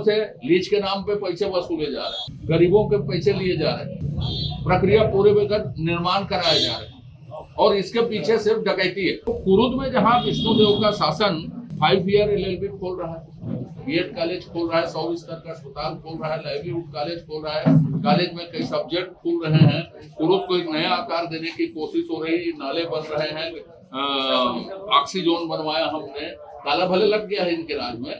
से लीज के नाम पे पैसे वसूले जा रहे हैं, गरीबों के पैसे लिए जा रहे हैं, प्रक्रिया पूरे बगैर निर्माण कराए जा रहे हैं और इसके पीछे सिर्फ डकैती है। तो कुरुद में जहाँ विष्णुदेव का शासन 5 ईयर LLB खोल रहा है, बीएड कॉलेज खोल रहा है, 100 बिस्तर का अस्पताल खोल रहा है, लाइवलीहुड कॉलेज खोल रहा है, कॉलेज में कई सब्जेक्ट खुल रहे हैं, कुरुद को एक नया आकार देने की कोशिश हो रही है, नाले बन रहे हैं, ऑक्सीजोन बनवाया हमने, ताला भले लग गया है इनके राज में।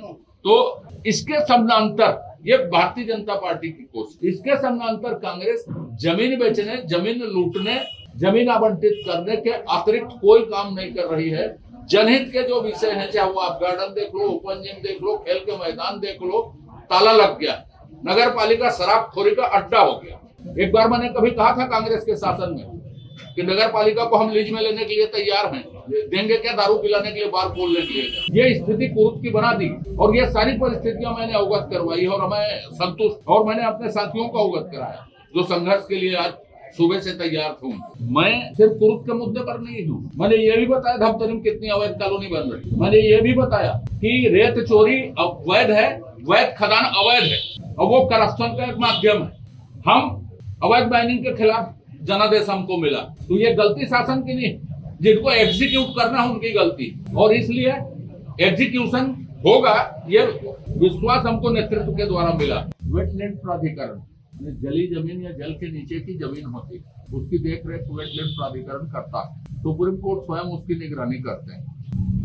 तो इसके समानांतर ये भारतीय जनता पार्टी की कोशिश, इसके समानांतर कांग्रेस जमीन बेचने, जमीन लूटने, जमीन आवंटित करने के अतिरिक्त कोई काम नहीं कर रही है। जनहित के जो विषय हैं, चाहे वो आप गार्डन देख लो, ओपन जिम देख लो, खेल के मैदान देख लो, ताला लग गया। नगर पालिका शराबखोरी का अड्डा हो गया। एक बार मैंने कभी कहा था कांग्रेस के शासन में कि नगर पालिका को हम लीज में लेने के लिए तैयार हैं, देंगे क्या दारू पिलाने के लिए, बार खोलने के लिए। ये स्थिति कुरुद की बना दी और ये सारी परिस्थितियां मैंने अवगत करवाई और मैं संतुष्ट, और मैंने अपने साथियों को अवगत कराया जो संघर्ष के लिए आज सुबह से तैयार हूँ। मैं सिर्फ कुरुद के मुद्दे पर नहीं हूँ, मैंने ये भी बताया धमतरी में कितनी अवैध कॉलोनी बन रही, मैंने ये भी बताया कि रेत चोरी अवैध है, वैध खदान अवैध है और वो करप्शन का एक माध्यम है। हम अवैध माइनिंग के खिलाफ जनादेश हमको मिला, तो ये गलती शासन की नहीं, जिनको एग्जीक्यूट करना है उनकी गलती, और इसलिए एग्जीक्यूशन होगा ये विश्वास हमको नेतृत्व के द्वारा मिला। वेटलैंड प्राधिकरण, जली जमीन या जल के नीचे की जमीन होती है, उसकी देखरेख वेटलैंड प्राधिकरण करता है। सुप्रीम कोर्ट स्वयं उसकी निगरानी करते हैं।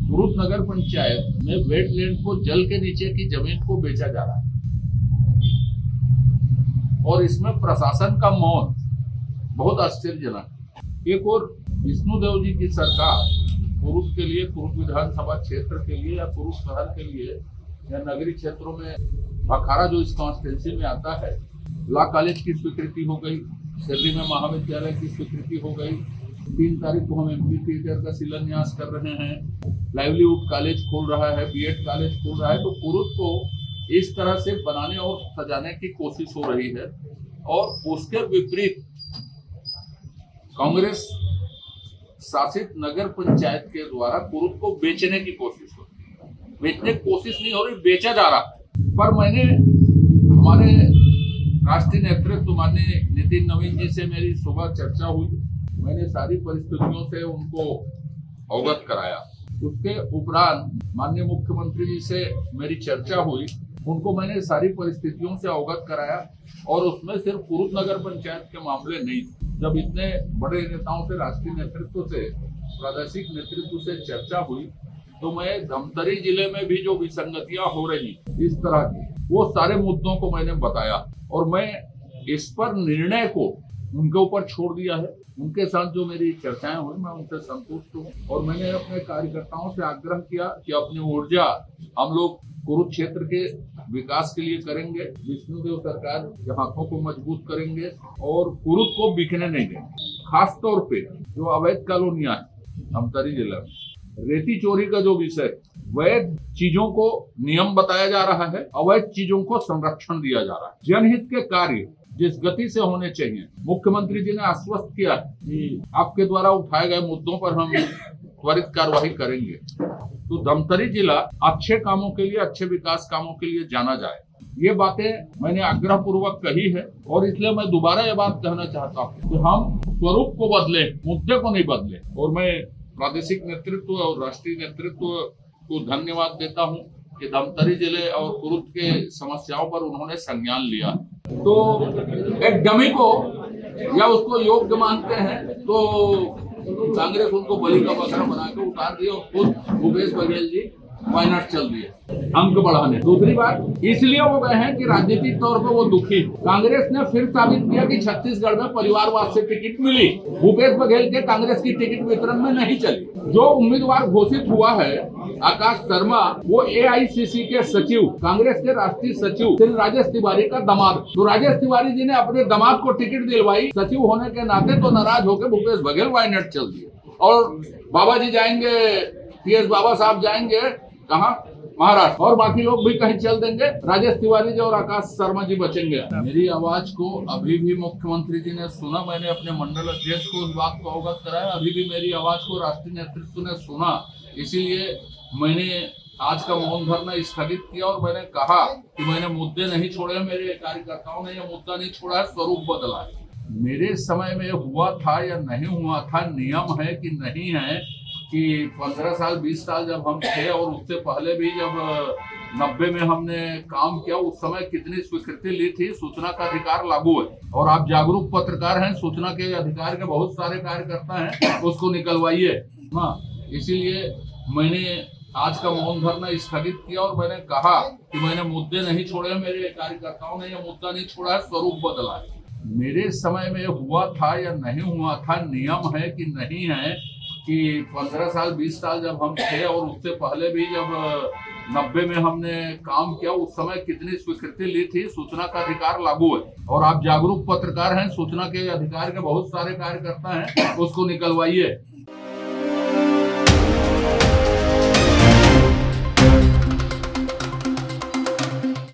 कुरुद नगर पंचायत में वेटलैंड को, जल के नीचे की जमीन को बेचा जा रहा है और इसमें प्रशासन का मौन बहुत आश्चर्यजनक। एक और विष्णुदेव जी की सरकार कुरुद के लिए, कुरुद विधानसभा क्षेत्र के लिए या कुरुद शहर के लिए या नगरीय क्षेत्रों में, अखाड़ा जो इस कॉन्स्टिट्यूंसी में आता है, लॉ कॉलेज की स्वीकृति हो गई, सिरली में महाविद्यालय की स्वीकृति हो गई, 3 तारीख को हम MP थिएटर का शिलान्यास कर रहे हैं, लाइवलीहुड कॉलेज खोल रहा है, BEd कॉलेज खोल रहा है। तो कुरुद को इस तरह से बनाने और सजाने की कोशिश हो रही है और उसके विपरीत कांग्रेस शासित नगर पंचायत के द्वारा कुरुद को बेचने की कोशिश हो रही है। बेचने की कोशिश नहीं हो रही, बेचा जा रहा है। पर मैंने हमारे राष्ट्रीय नेतृत्व माननीय नितिन नवीन जी से मेरी सुबह चर्चा हुई, मैंने सारी परिस्थितियों से उनको अवगत कराया। उसके उपरांत माननीय मुख्यमंत्री जी से मेरी चर्चा हुई, उनको मैंने सारी परिस्थितियों से अवगत कराया और उसमें सिर्फ कुरुद नगर पंचायत के मामले नहीं। जब इतने बड़े नेताओं से, राष्ट्रीय नेतृत्व से, प्रादेशिक नेतृत्व से चर्चा हुई, तो मैं धमतरी जिले में भी जो विसंगतियां हो रही इस तरह की, वो सारे मुद्दों को मैंने बताया और मैं इस पर निर्णय को उनके ऊपर छोड़ दिया है। उनके साथ जो मेरी चर्चाएं हुई, मैं उनसे संतुष्ट हूँ और मैंने अपने कार्यकर्ताओं से आग्रह किया कि अपनी ऊर्जा हम लोग कुरुद क्षेत्र के विकास के लिए करेंगे, विष्णुदेव सरकार के हाथों को मजबूत करेंगे और कुरुद को बिकने नहीं देंगे। खास तौर पे जो अवैध कॉलोनियां हैं धमतरी जिला में, रेती चोरी का जो विषय, वैध चीजों को नियम बताया जा रहा है, अवैध चीजों को संरक्षण दिया जा रहा है। जनहित के कार्य जिस गति से होने चाहिए, मुख्यमंत्री जी ने आश्वस्त किया कि आपके द्वारा उठाए गए मुद्दों पर हम त्वरित कार्रवाई करेंगे। तो धमतरी जिला अच्छे कामों के लिए, अच्छे विकास कामों के लिए जाना जाए। ये बातें मैंने आग्रह पूर्वक कही है और इसलिए मैं दोबारा ये बात कहना चाहता हूँ कि हम स्वरूप को बदले, मुद्दे को नहीं बदले। और मैं प्रादेशिक नेतृत्व और राष्ट्रीय नेतृत्व को धन्यवाद देता हूँ कि धमतरी जिले और कुरुद के समस्याओं पर उन्होंने संज्ञान लिया। तो एक डमी को या उसको योग्य मानते हैं तो कांग्रेस उनको बलि का बकरा बना के उतार दिया और खुद भूपेश बघेल जी वायनाड चल दिए अंक बढ़ाने। दूसरी बात इसलिए वो गए हैं कि राजनीतिक तौर पर वो दुखी। कांग्रेस ने फिर साबित किया कि छत्तीसगढ़ में परिवारवाद से टिकट मिली, भूपेश बघेल के कांग्रेस की टिकट वितरण में नहीं चली। जो उम्मीदवार घोषित हुआ है आकाश शर्मा, वो AICC के सचिव, कांग्रेस के राष्ट्रीय सचिव श्री राजेश तिवारी का दामाद। तो राजेश तिवारी जी ने अपने दामाद को टिकट दिलवाई सचिव होने के नाते, तो नाराज होकर भूपेश बघेल वायनाड चल दिए। और बाबा जी जाएंगे, PS बाबा साहब जाएंगे कहाँ, महाराष्ट्र, और बाकी लोग भी कहीं चल देंगे, राजेश तिवारी जी और आकाश शर्मा जी बचेंगे। मेरी आवाज को अभी भी मुख्यमंत्री जी ने सुना, मैंने अपने मंडल अध्यक्ष को उस बात को अवगत कराया, अभी भी मेरी आवाज को राष्ट्रीय नेतृत्व ने सुना। इसीलिए मैंने आज का मौन धरना स्थगित किया और मैंने कहा कि मैंने मुद्दे नहीं छोड़े, मेरे कार्यकर्ताओं ने यह मुद्दा नहीं छोड़ा है, स्वरूप बदला है। मेरे समय में हुआ था या नहीं हुआ था, नियम है कि नहीं है कि 15 साल 20 साल जब हम थे और उससे पहले भी जब 90 में हमने काम किया, उस समय कितनी स्वीकृति ली थी। सूचना का अधिकार लागू है और आप जागरूक पत्रकार हैं, सूचना के अधिकार के बहुत सारे कार्यकर्ता हैं, उसको निकलवाइए। हाँ, इसीलिए मैंने आज का मौन धरना स्थगित किया और मैंने कहा कि मैंने मुद्दे नहीं छोड़े, मेरे कार्यकर्ताओं ने यह मुद्दा नहीं छोड़ा है, स्वरूप बदला है। मेरे समय में हुआ था या नहीं हुआ था, नियम है कि नहीं है कि 15 साल 20 साल जब हम थे और उससे पहले भी जब 90 में हमने काम किया, उस समय कितनी स्वीकृति ली थी। सूचना का अधिकार लागू है और आप जागरूक पत्रकार हैं, सूचना के अधिकार के बहुत सारे कार्यकर्ता हैं, उसको निकलवाइए।